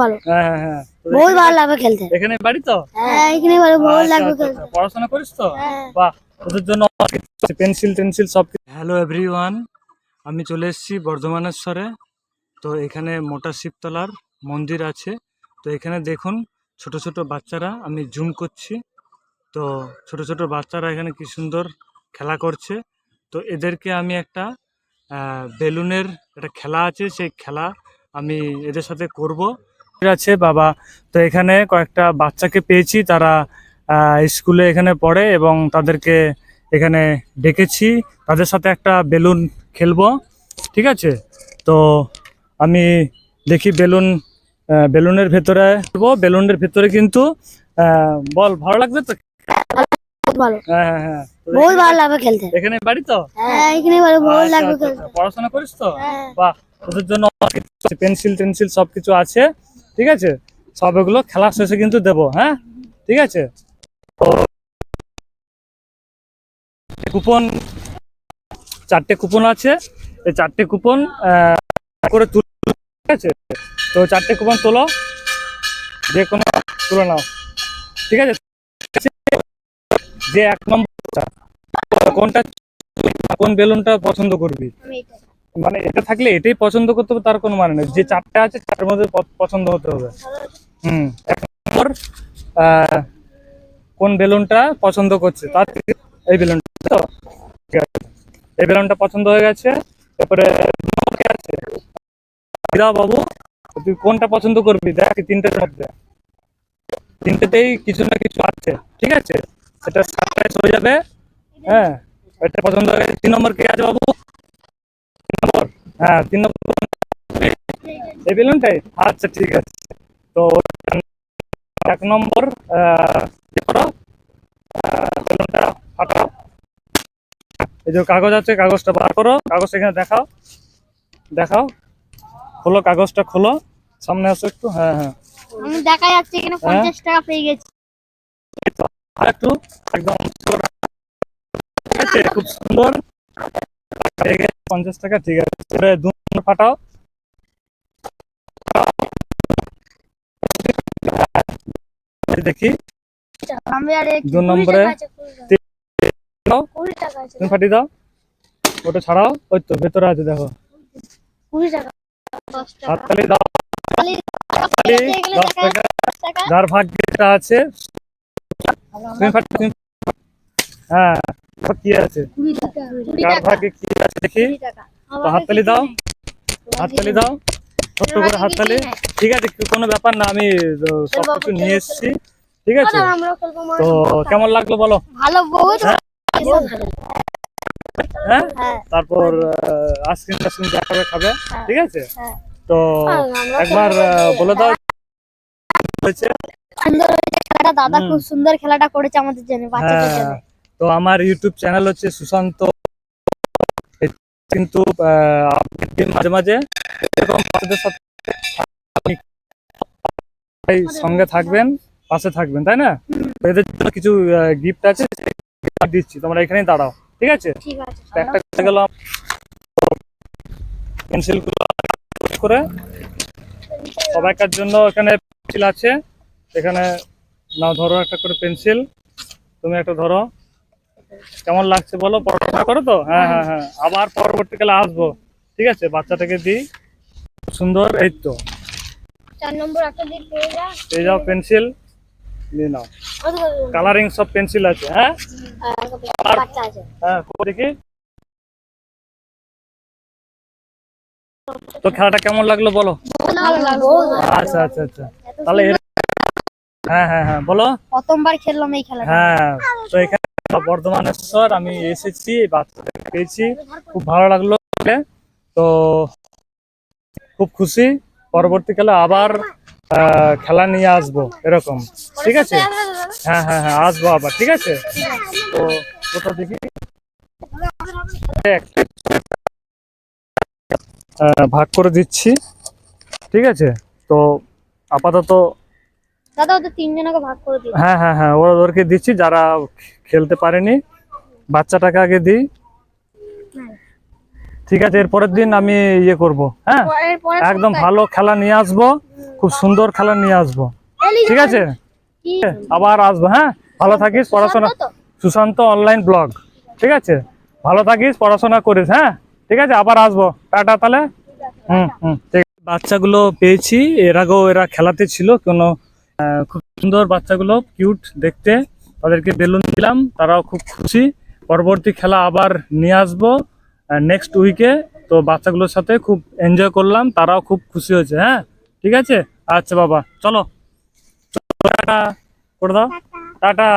ভালো। হ্যাঁ হ্যাঁ হ্যাঁ। বহুত ভালো লাগে খেলতে। এখানে বাড়ি তো? হ্যাঁ এখানে ভালো লাগবে খেলতে। পড়াশোনা করিস তো? বাহ, তোদের জন্য পেন্সিল টেন্সিল সব। হ্যালো এভরিওয়ান, আমি চলে এসেছি বর্ধমানেশ্বরে। তো এখানে মোটা শিবতলার মন্দির আছে। তো এখানে দেখুন ছোট ছোট বাচ্চারা, আমি জুম করছি। তো ছোট ছোট বাচ্চারা এখানে কি সুন্দর খেলা করছে। তো এদেরকে আমি একটা বেলুনের একটা খেলা আছে, সেই খেলা আমি এদের সাথে করব। ঠিক আছে বাবা। তো এখানে কয়েকটা বাচ্চাকে পেয়েছি, তারা স্কুলে এখানে পড়ে এবং তাদেরকে এখানে ডেকেছি, তাদের সাথে একটা বেলুন খেলবো। ঠিক আছে, তো আমি দেখি বেলুনের ভেতরে বেলুনের ভেতরে কিন্তু বল ভালো লাগবে তো? ভালো। হ্যাঁ হ্যাঁ হ্যাঁ। বহুত ভালো লাগে খেলতে। এখানে বাড়ি তো? হ্যাঁ এখানে ভালো লাগবে খেলতে। পড়াশোনা করিস তো? বাহ, তোদের জন্য পেন্সিল টেন্সিল সবকিছু আছে। ঠিক আছে, সব এগুলো খেলা শেষে কিন্তু দেবো। হ্যাঁ ঠিক আছে। তো কুপন, 4টে কুপন আছে। এই 4টে কুপন করে তুল। ঠিক আছে, তো 4টে কুপন তোলো, যে কোনো তুলে নাও। ঠিক আছে, যে 1 নম্বর কোনটা, কোন বেলুনটা পছন্দ করবি? মানে এটা থাকলে এটাই পছন্দ করতে হবে তার কোনো মানে নেই। যে 4টে আছে 4টার মধ্যে পছন্দ হতে হবে। 1 নম্বর কোন বেলুনটা পছন্দ করছে তার, এই বেলুনটা তো ঠিক আছে, এই বেলুনটা পছন্দ হয়ে গেছে। এরপরে আছে দাও বাবু, তুই কোনটা পছন্দ করবি? দেখ 3টের মধ্যে 3টেতেই কিছু না কিছু আছে। ঠিক আছে, সেটা সারপ্রাইজ হয়ে যাবে। হ্যাঁ, এটা পছন্দ হয়ে গেছে। 3 নম্বর কে আছে বাবু? 3 নম্বর, হ্যাঁ 3 নম্বর এই বেলুনটাই। আচ্ছা ঠিক আছে, তো 1 নম্বর করো, বেলুনটা ফাটাও। এই যে কাগজ আছে, কাগজটা বার করো, কাগজ এখানে দেখাও, দেখাও, খোলো কাগজটা, খোলো, সামনে আসো একটু। হ্যাঁ হ্যাঁ, আমি দেখা যাচ্ছে এখানে 50 টাকা পেয়ে গেছি। আর একটু, একদম ঠিক আছে, খুব সুন্দর পেয়ে গেছে 50 টাকা। ঠিক আছে, 2 নম্বর ফাটাও। দেখি আমি আর 2 নম্বরে তুমি ফাটিয়ে দাও, ওটা ছাড়াও। ওই তো ভেতরে আছে, দেখো 20 টাকা 10 টাকা। হাততালি দাও, হাততালি 10 টাকা। যার ভাগ্যে এটা আছে তুমি হ্যাঁ, কি আছে, যার ভাগ্যে কি আছে দেখি। তো হাততালি দাও, হাততালি দাও, ছোট্ট করে হাততালি। ঠিক আছে, কোনো ব্যাপার না, আমি সবকিছু নিয়ে এসেছি। ঠিক আছে, তো কেমন লাগলো বলো? ভালো, বহুত হ্যাঁ, তারপর আইসক্রিম টাইসক্রিম দেখাবে, খাবে। ঠিক আছে, তো একবার বলে দাও হয়েছে। সুন্দর হয়েছে খেলাটা, দাদা খুব সুন্দর খেলাটা করেছে আমাদের জন্য, বাচ্চাদের জন্য। তো আমার ইউটিউব চ্যানেল হচ্ছে সুশান্ত, কিন্তু মাঝে মাঝে এরকম বাচ্চাদের সাথে সঙ্গে থাকবেন, পাশে থাকবেন, তাই না? এদের জন্য কিছু গিফট আছে, দিচ্ছি, তোমরা এখানেই দাঁড়াও। ঠিক আছে, একটা করে গেলাম, পেন্সিল করে সবাইকার জন্য এখানে পেন্সিল আছে। এখানে নাও, ধরো একটা করে পেন্সিল, তুমি একটা ধরো। কেমন লাগছে বলো? পড়াশোনা করো তো? হ্যাঁ হ্যাঁ হ্যাঁ, আবার পরবর্তীকালে আসবো। ঠিক আছে, বাচ্চাটাকে দিই, সুন্দর। এই তো 4 নম্বর একটা দিক পেয়ে যা, এই যাও পেন্সিল নিয়ে নাও। কালারিং সব পেন্সিল আছে। হ্যাঁ বাচ্চা আছে। হ্যাঁ, দেখি তো খেলাটা কেমন লাগলো বলো? আচ্ছা আচ্ছা আচ্ছা, তাহলে হ্যাঁ হ্যাঁ হ্যাঁ বলো। প্রথমবার খেললাম এই খেলাটা। হ্যাঁ, তো এখানে বর্ধমানেশ্বর আমি এসেছি, বাচ্চাদের পেয়েছি, খুব ভালো লাগলো। তো খুব খুশি, পরবর্তীকালে আবার খেলা নিয়ে আসবো এরকম। ঠিক আছে, হ্যাঁ হ্যাঁ হ্যাঁ আসবো আবার। ঠিক আছে, তো ওটা দেখি ভাগ করে দিচ্ছি। ঠিক আছে, তো আপাতত দাদা ওদের 3 জনকে ভাগ করে দিই। হ্যাঁ হ্যাঁ হ্যাঁ, ওদেরকে দিচ্ছি, যারা খেলতে পারেনি বাচ্চাটাকে আগে দিই। ঠিক আছে, এর পরের দিন আমি ইয়ে করব। হ্যাঁ, একদম ভালো খেলা নিয়ে আসবো, খুব সুন্দর খেলা নিয়ে আসবো, ঠিক আছে? আবার আসবো, হ্যাঁ? ভালো থাকিস, পড়াশোনা। সুশান্ত অনলাইন ব্লগ, ঠিক আছে? ভালো থাকিস, পড়াশোনা করিস, হ্যাঁ? ঠিক আছে, আবার আসবো। টাটা তাহলে। ঠিক আছে। বাচ্চাগুলো পেয়েছি, এর আগেও এরা খেলাতে ছিল, কোনো খুব সুন্দর বাচ্চাগুলো, কিউট দেখতে। তাদেরকে বেলুন দিলাম, তারাও খুব খুশি। পরবর্তী খেলা আবার নিয়ে আসবো নেক্সট উইকে। তো বাচ্চাগুলোর সাথে খুব এনজয় করলাম, তারাও খুব খুশি হয়েছে, হ্যাঁ? ঠিক আছে, আচ্ছা বাবা, চলো টাটা করে দাও, টাটা।